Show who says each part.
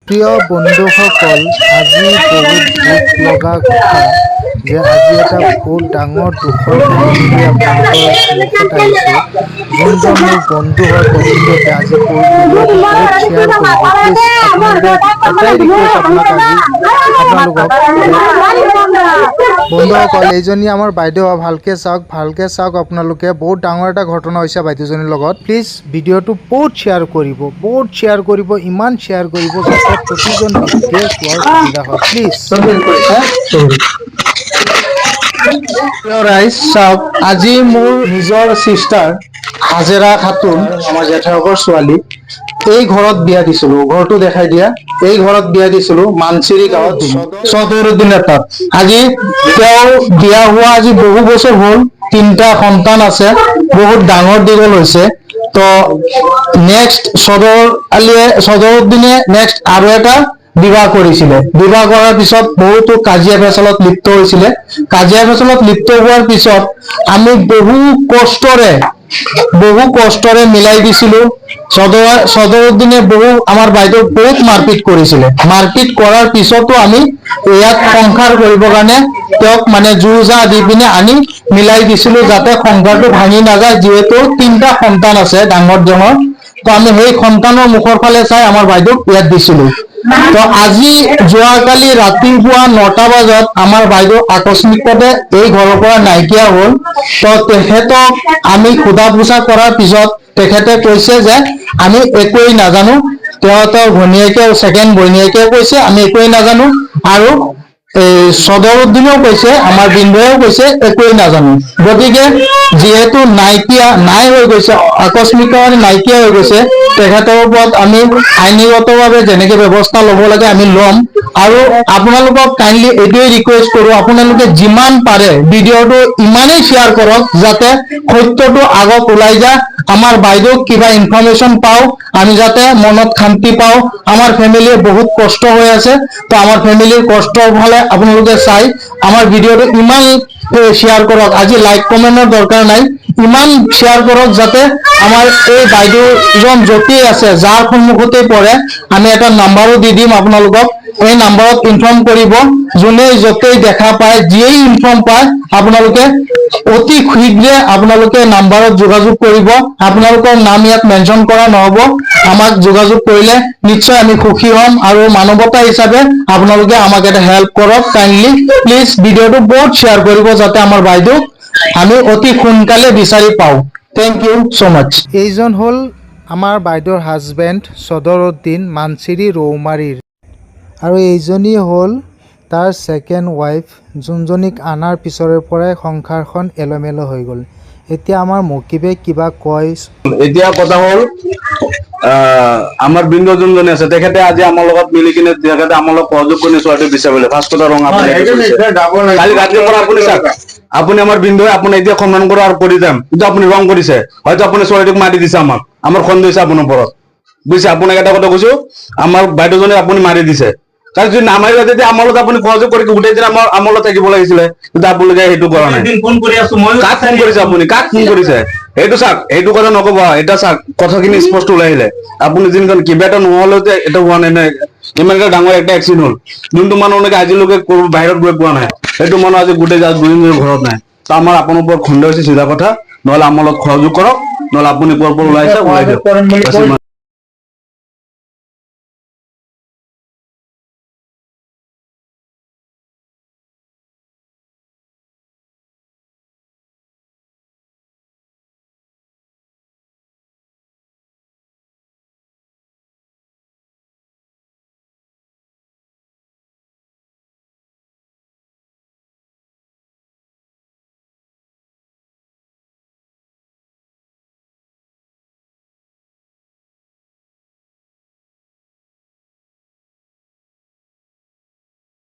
Speaker 1: প্ৰিয় বন্ধুসকল, আজি বহুত দুখ লগা কথা যে আজি এটা বহুত ডাঙৰ দুখৰ খবৰ লৈ আপোনালোকৰ মুখত আহিছোঁ। যোনজন মোৰ বন্ধু হয় প্ৰকৃততে আজি ভিডিঅ'টো বহুত শ্বেয়াৰ কৰিব। প্লিজ আপোনালোকে এটাই ৰিকুৱেষ্ট আপোনালোকক বন্ধুসকল, এইজনী আমাৰ বাইদেউ হয়, ভালকৈ চাওক আপোনালোকে। বহুত ডাঙৰ এটা ঘটনা হৈছে বাইদেউজনীৰ লগত। প্লিজ ভিডিঅ'টো বহুত শ্বেয়াৰ কৰিব, ইমান শ্বেয়াৰ কৰিব যাতে প্ৰতিজন ব্যক্তিয়ে চোৱাৰ সুবিধা হয়। প্লিজ চাওক, আজি মোৰ নিজৰ চিষ্টাৰ হাজেৰা খাতুন, আমাৰ জেঠাকৰ ছোৱালী, এই ঘৰত বিয়া দিছিলোঁ। ঘৰটো দেখাই দিয়া। এই ঘৰত বিয়া দিছিলোঁ মানচিৰি গাঁৱত, চদৰুদ্দিনৰ তাত। আজি তেওঁ বিয়া হোৱা আজি বহু বছৰ হ'ল, 3টা সন্তান আছে, বহুত ডাঙৰ দীঘল হৈছে। তো নেক্সট চদৰুদ্দিনে নেক্সট আৰু এটা বিবাহ কৰিছিলে। বিবাহ কৰাৰ পিছত বহুতো কাজিয়া ফেচালত লিপ্ত হৈছিলে। কাজিয়া ফেচালত লিপ্ত হোৱাৰ পিছত আমি বহু কষ্টৰে মিলাই দিছিলোঁ। চদৰুদ্দিনে আমাৰ বাইদেউক বহুত মাৰপিট কৰিছিলে। মাৰপিট কৰাৰ পিছতো আমি ইয়াত সংসাৰ কৰিবৰ কাৰণে তেওঁক জোৰ জা দি পিনে আনি মিলাই দিছিলোঁ, যাতে সংসাৰটো ভাঙি নাযায়। যিহেতু 3টা সন্তান আছে ডাঙৰ, তো আমি সেই সন্তানৰ মুখৰ ফালে চাই আমাৰ বাইদেউক ইয়াত দিছিলোঁ। তো আজি যোৱাকালি ৰাতিপুৱা 9টা বজাত আমাৰ বাইদেউ আকস্মিকতে এই ঘৰৰ পৰা নাইকিয়া হ'ল। তো তেখেতক আমি সোধা পোছা কৰাৰ পিছত তেখেতে কৈছে যে আমি একোৱেই নাজানো। তেওঁৰ ছেকেণ্ড ভনীয়েকেও কৈছে আমি একোৱেই নাজানো, আৰু চদৰুদ্দিনেও কৈছে, আমাৰ বিন্দুৱেও কৈছে একোৱেই নাজানো। গতিকে যিহেতু নাই হৈ গৈছে, আকস্মিকভাৱে নাইকিয়া হৈ গৈছে, তেখেতৰ ওপৰত আমি আইনীগতভাৱে যেনেকে ব্যৱস্থা ল'ব লাগে আমি ল'ম। আৰু আপোনালোকক কাইণ্ডলি এইটোৱে ৰিকুৱেষ্ট কৰোঁ, আপোনালোকে যিমান পাৰে ভিডিঅ'টো ইমানেই শ্বেয়াৰ কৰক যাতে সত্যটো আগত ওলাই যায়, আমাৰ বাইদেউক কিবা ইনফৰমেশ্যন পাওঁ, আমি যাতে মনত শান্তি পাওঁ। আমাৰ ফেমিলিৰ বহুত কষ্ট হৈ আছে, তো আমাৰ ফেমিলিৰ কষ্টৰ ফালে আপোনালোকে চাই আমাৰ ভিডিঅ'টো ইমান শ্বেয়াৰ কৰক। আজি লাইক কমেণ্টৰ দৰকাৰ নাই, ইমান শ্বেয়াৰ কৰক যাতে আমাৰ এই বাইদেউজন য'তেই আছে, যাৰ সন্মুখতেই পৰে, আমি এটা নাম্বাৰো দি দিম আপোনালোকক। এই নাম্বাৰত ইনফৰ্ম কৰিব, যোনে য'তেই দেখা পায়, যিয়েই ইনফৰ্ম পায়, আপোনালোকে অতি শীঘ্ৰে আপোনালোকে নাম্বাৰত যোগাযোগ কৰিব। আপোনালোকৰ নাম ইয়াত মেনশ্যন কৰা নহ'ব। আমাক যোগাযোগ কৰিলে নিশ্চয় আমি সুখী হ'ম, আৰু মানৱতা হিচাপে আপোনালোকে আমাক এটা হেল্প কৰক। কাইণ্ডলি প্লিজ ভিডিঅ'টো বহুত শ্বেয়াৰ কৰিব যাতে আমাৰ বাইদেউক আমি অতি সোনকালে বিচাৰি পাওঁ। থেংক ইউ ছ' মাছ। এইজন হ'ল আমাৰ বাইদেউৰ হাজবেণ্ড চদৰুদ্দিন, মানচিৰি ৰৌমাৰীৰ, আৰু এইজনী হ'ল তাৰ ছেকেণ্ড ৱাইফ, যোনজনীক অনাৰ পিছৰে পৰাই সংসাৰখন এলোমেলো হৈ গ'ল। এতিয়া আমাৰ মকিবে কিবা কয়।
Speaker 2: এতিয়া কথা হ'ল, আমাৰ বিন্দু যোনজনী আছে তেখেতে আজি আমাৰ লগত মিলি কিনে তেখেতে আমাৰ লগত সহযোগ কৰি ছোৱালীটো বিচাৰিলে। ফাৰ্ষ্ট কথা ৰং কালি ৰাতিৰ পৰা আপুনি চাওক, আপুনি আমাৰ বিন্দুৱে আপুনি এতিয়া সন্মান কৰা আৰু কৰি যাম, কিন্তু আপুনি ৰং কৰিছে। হয়তো আপুনি ছোৱালীটোক মাৰি দিছে, আমাৰ সন্দেহ হৈছে আপোনাৰ ওপৰত, বুজিছে। আপোনাক এটা কথা কৈছো, আমাৰ বাইদেউজনী আপুনি মাৰি দিছে। কাৰণ যদি নামাৰিলে তেতিয়া আমাৰ লগত আপুনি সহযোগ কৰি গোটেই দিন আমাৰ লগত থাকিব লাগিছিলে, কিন্তু আপোনালোকে সেইটো কৰা নাই। কাক ফোন কৰিছে আপুনি, কাক ফোন কৰিছে সেইটো চাওক, সেইটো কথা নকব। এটা চাওক, কথাখিনি স্পষ্ট ওলাই আহিলে। আপুনি যিজন কিবা এটা নহ'লেও এটা হোৱা নাই, ইমানকে ডাঙৰ একটা এক্সিডেণ্ট হ'ল, যোনটো মানুহকে আজিলৈকে বাহিৰত গৈ পোৱা নাই, সেইটো মানুহ আজি গোটেই ঘৰত নাই। তো আমাৰ আপোনাৰ ওপৰত খন্দ হৈছে, চিধা কথা। নহ'লে আমাৰ লগত সহযোগ কৰক, নহ'লে আপুনি ওলাই দিয়ক।